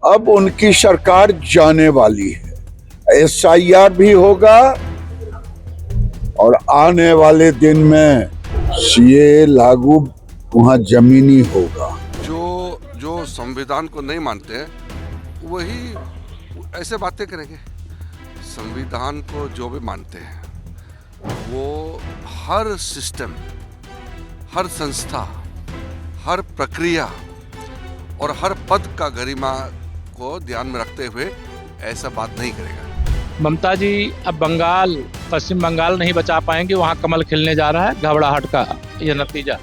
अब उनकी सरकार जाने वाली है, SIR भी होगा और आने वाले दिन में CAA लागू वहां जमीनी होगा। जो संविधान को नहीं मानते हैं वही ऐसे बातें करेंगे। संविधान को जो भी मानते हैं वो हर सिस्टम, हर संस्था, हर प्रक्रिया और हर पद का गरिमा को ध्यान में रखते हुए ऐसा बात नहीं करेगा। ममता जी अब पश्चिम बंगाल नहीं बचा पाएंगे, वहां कमल खिलने जा रहा है, घबराहट का यह नतीजा।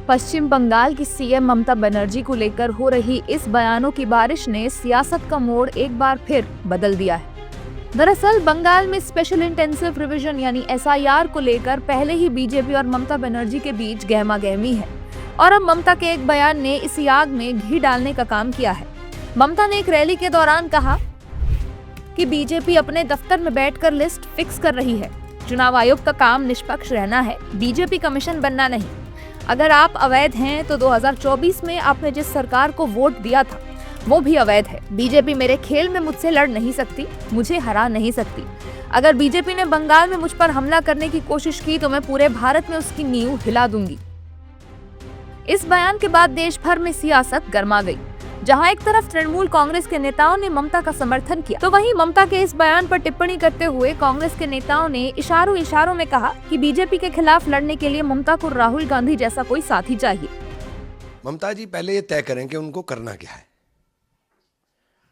पश्चिम बंगाल की सीएम ममता बनर्जी को लेकर हो रही इस बयानों की बारिश ने सियासत का मोड़ एक बार फिर बदल दिया है। दरअसल बंगाल में स्पेशल इंटेंसिव रिवीजन यानी SIR को लेकर पहले ही बीजेपी और ममता बनर्जी के बीच गहमागहमी है और अब ममता के एक बयान ने इसी आग में घी डालने का काम किया है। ममता ने एक रैली के दौरान कहा कि बीजेपी अपने दफ्तर में बैठकर लिस्ट फिक्स कर रही है। चुनाव आयोग का काम निष्पक्ष रहना है, बीजेपी कमीशन बनना नहीं। अगर आप अवैध हैं तो 2024 में आपने जिस सरकार को वोट दिया था वो भी अवैध है। बीजेपी मेरे खेल में मुझसे लड़ नहीं सकती, मुझे हरा नहीं सकती। अगर बीजेपी ने बंगाल में मुझ पर हमला करने की कोशिश की तो मैं पूरे भारत में उसकी नींव हिला दूंगी। इस बयान के बाद देश भर में सियासत गर्मा गई। जहां एक तरफ तृणमूल कांग्रेस के नेताओं ने ममता का समर्थन किया तो वहीं ममता के इस बयान पर टिप्पणी करते हुए कांग्रेस के नेताओं ने इशारों में कहा कि बीजेपी के खिलाफ लड़ने के लिए ममता को राहुल गांधी जैसा कोई साथी चाहिए। ममता जी पहले ये तय करें कि उनको करना क्या है।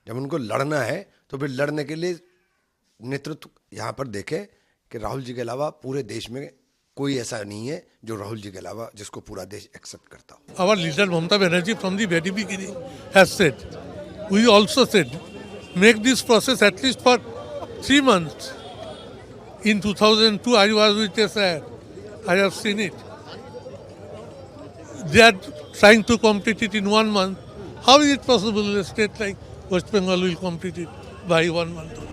जब उनको लड़ना है तो फिर लड़ने के लिए नेतृत्व यहाँ पर देखे कि राहुल जी के अलावा पूरे देश में कोई ऐसा नहीं है जो राहुल जी के अलावा जिसको पूरा देश एक्सेप्ट करता हो। Our leader Mamata Banerjee from the very beginning has said, we also said, make this process at least for 3 months. In 2002, I was with SIR. I have seen it. They are trying to complete it in 1 month. How is it possible a state like West Bengal will complete it by 1 month?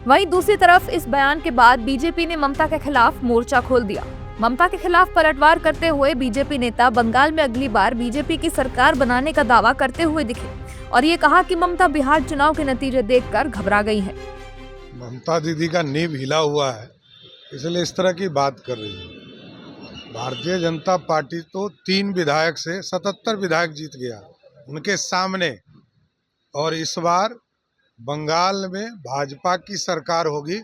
वहीं दूसरी तरफ इस बयान के बाद BJP ने ममता के खिलाफ मोर्चा खोल दिया। ममता के खिलाफ पलटवार करते हुए बीजेपी नेता बंगाल में अगली बार बीजेपी की सरकार बनाने का दावा करते हुए दिखे और ये कहा कि ममता बिहार चुनाव के नतीजे देखकर घबरा गई हैं। ममता दीदी का नींव हिला हुआ है, इसलिए इस तरह की बात कर रही है। भारतीय जनता पार्टी तो 3 विधायक से 77 विधायक जीत गया उनके सामने, और इस बार बंगाल में भाजपा की सरकार होगी।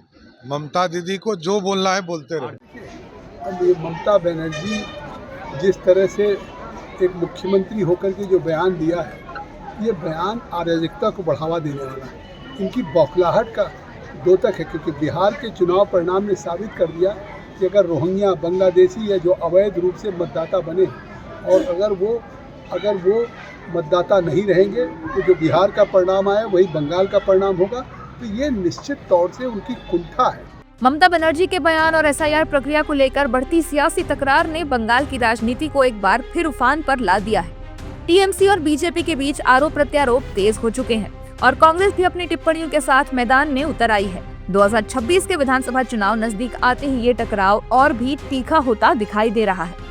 ममता दीदी को जो बोलना है बोलते रहे। अब ये ममता बनर्जी जिस तरह से एक मुख्यमंत्री होकर के जो बयान दिया है, ये बयान अराजकता को बढ़ावा देने वाला है। इनकी बौखलाहट का द्योतक है, क्योंकि बिहार के चुनाव परिणाम ने साबित कर दिया कि अगर रोहिंग्या, बांग्लादेशी या जो अवैध रूप से मतदाता बने और अगर वो मतदाता नहीं रहेंगे तो जो बिहार का परिणाम आया वही बंगाल का परिणाम होगा। तो ये निश्चित तौर से उनकी कुंठा है। ममता बनर्जी के बयान और SIR प्रक्रिया को लेकर बढ़ती सियासी तकरार ने बंगाल की राजनीति को एक बार फिर उफान पर ला दिया है। TMC और बीजेपी के बीच आरोप प्रत्यारोप तेज हो चुके हैं और कांग्रेस भी अपनी टिप्पणियों के साथ मैदान में उतर आई है। 2026 के विधानसभा चुनाव नजदीक आते ही ये टकराव और भी तीखा होता दिखाई दे रहा है।